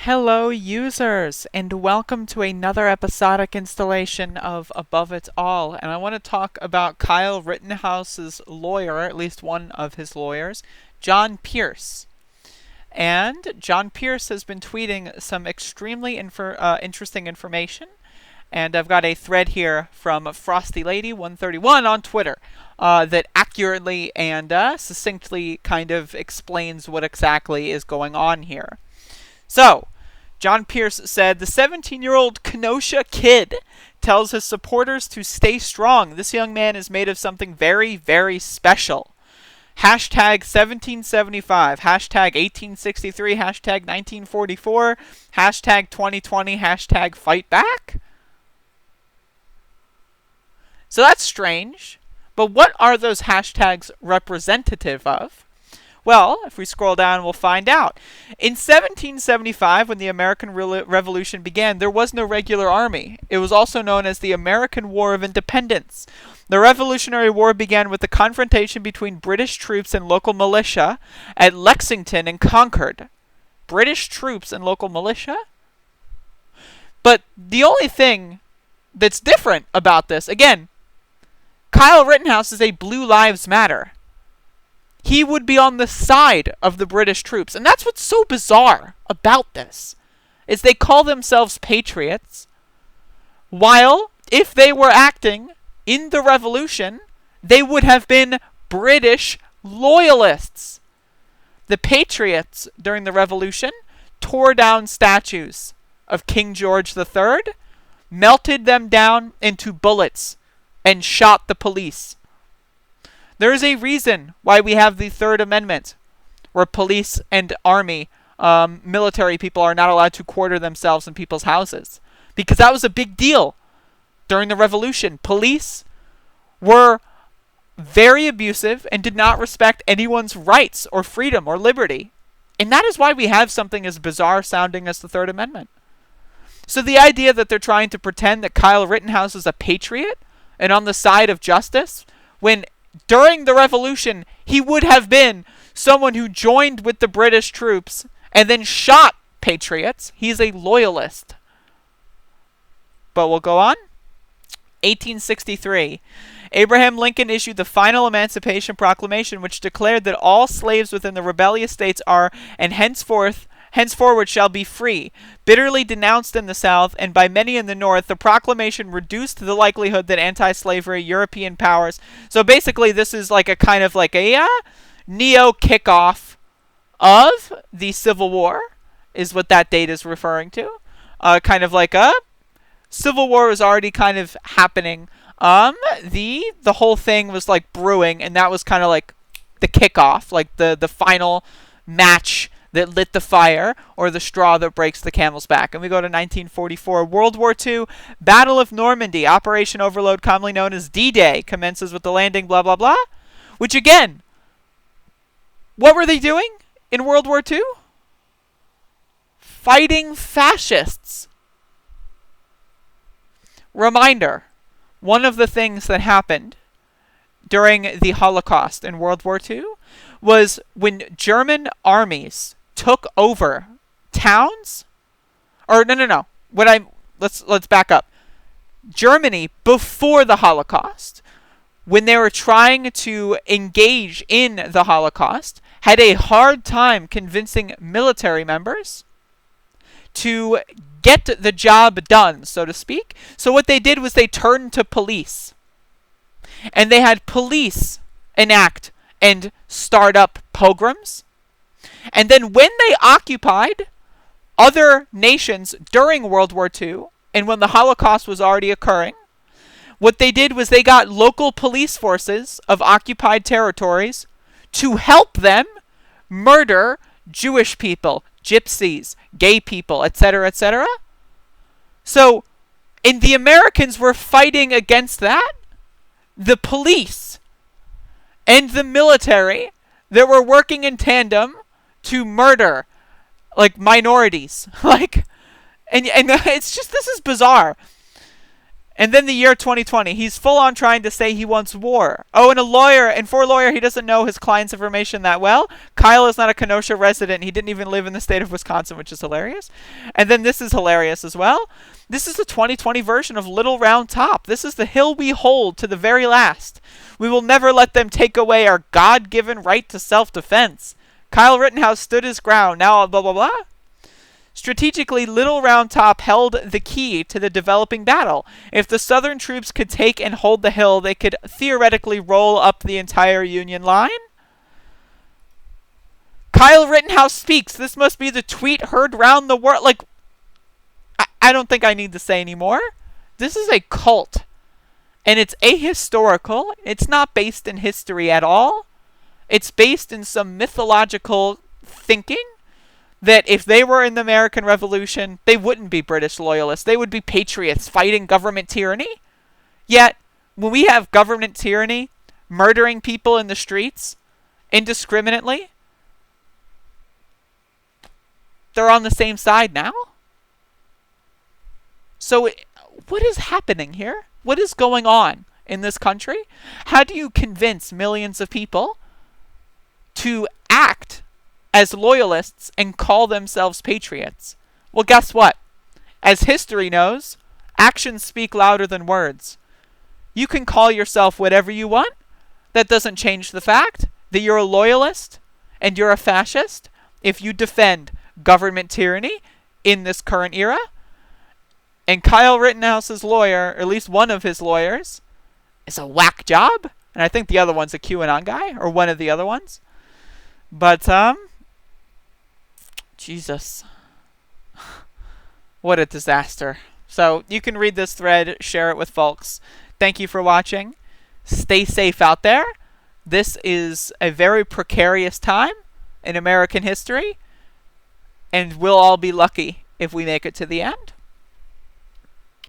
Hello users, and welcome to another episodic installation of Above It All. And I want to talk about Kyle Rittenhouse's lawyer, at least one of his lawyers, John Pierce. And John Pierce has been tweeting some extremely interesting information. And I've got a thread here from Frosty Lady 131 on Twitter that accurately and succinctly kind of explains what exactly is going on here. So, John Pierce said, the 17-year-old Kenosha kid tells his supporters to stay strong. This young man is made of something very, very special. Hashtag 1775, hashtag 1863, hashtag 1944, hashtag 2020, hashtag fight back. So that's strange. But what are those hashtags representative of? Well, if we scroll down, we'll find out. In 1775, when the American Revolution began, there was no regular army. It was also known as the American War of Independence. The Revolutionary War began with the confrontation between British troops and local militia at Lexington and Concord. British troops and local militia? But the only thing that's different about this, again, Kyle Rittenhouse is a Blue Lives Matter. He would be on the side of the British troops. And that's what's so bizarre about this, is they call themselves patriots, while if they were acting in the revolution, they would have been British loyalists. The patriots during the revolution tore down statues of King George III, melted them down into bullets, and shot the police. There is a reason why we have the Third Amendment, where police and army, military people are not allowed to quarter themselves in people's houses. Because that was a big deal during the Revolution. Police were very abusive and did not respect anyone's rights or freedom or liberty. And that is why we have something as bizarre sounding as the Third Amendment. So the idea that they're trying to pretend that Kyle Rittenhouse is a patriot and on the side of justice, when during the revolution, he would have been someone who joined with the British troops and then shot patriots. He's a loyalist. But we'll go on. 1863. Abraham Lincoln issued the final Emancipation Proclamation, which declared that all slaves within the rebellious states are, and henceforward shall be free. Bitterly denounced in the South and by many in the North, the proclamation reduced the likelihood that anti-slavery European powers. So basically, this is like a kind of like a neo-kickoff of the Civil War, is what that date is referring to. Kind of like a Civil War was already kind of happening. The whole thing was like brewing, and that was kind of like the kickoff, like the final match that lit the fire, or the straw that breaks the camel's back. And we go to 1944. World War II, Battle of Normandy, Operation Overlord, commonly known as D-Day, commences with the landing, blah, blah, blah. Which, again, what were they doing in World War II? Fighting fascists. Reminder, one of the things that happened during the Holocaust in World War II was when German armies took over towns, or no. Let's back up. Germany, before the Holocaust, when they were trying to engage in the Holocaust, had a hard time convincing military members to get the job done, so to speak. So what they did was they turned to police. And they had police enact and start up pogroms. And then when they occupied other nations during World War II, and when the Holocaust was already occurring, what they did was they got local police forces of occupied territories to help them murder Jewish people, gypsies, gay people, etc., etc. So, and the Americans were fighting against that. The police and the military that were working in tandem to murder, like, minorities. And it's just, this is bizarre. And then the year 2020, he's full on trying to say he wants war. Oh, and for a lawyer, he doesn't know his client's information that well. Kyle is not a Kenosha resident. He didn't even live in the state of Wisconsin, which is hilarious. And then this is hilarious as well. This is the 2020 version of Little Round Top. This is the hill we hold to the very last. We will never let them take away our God-given right to self-defense. Kyle Rittenhouse stood his ground. Now blah, blah, blah. Strategically, Little Round Top held the key to the developing battle. If the Southern troops could take and hold the hill, they could theoretically roll up the entire Union line. Kyle Rittenhouse speaks. This must be the tweet heard round the world. Like, I don't think I need to say anymore. This is a cult. And it's ahistorical. It's not based in history at all. It's based in some mythological thinking that if they were in the American Revolution, they wouldn't be British loyalists. They would be patriots fighting government tyranny. Yet, when we have government tyranny, murdering people in the streets indiscriminately, they're on the same side now? So, what is happening here? What is going on in this country? How do you convince millions of people to act as loyalists and call themselves patriots? Well, guess what? As history knows, actions speak louder than words. You can call yourself whatever you want. That doesn't change the fact that you're a loyalist and you're a fascist if you defend government tyranny in this current era. And Kyle Rittenhouse's lawyer, or at least one of his lawyers, is a whack job. And I think the other one's a QAnon guy, or one of the other ones. But, Jesus. What a disaster. So, you can read this thread, share it with folks. Thank you for watching. Stay safe out there. This is a very precarious time in American history, and we'll all be lucky if we make it to the end.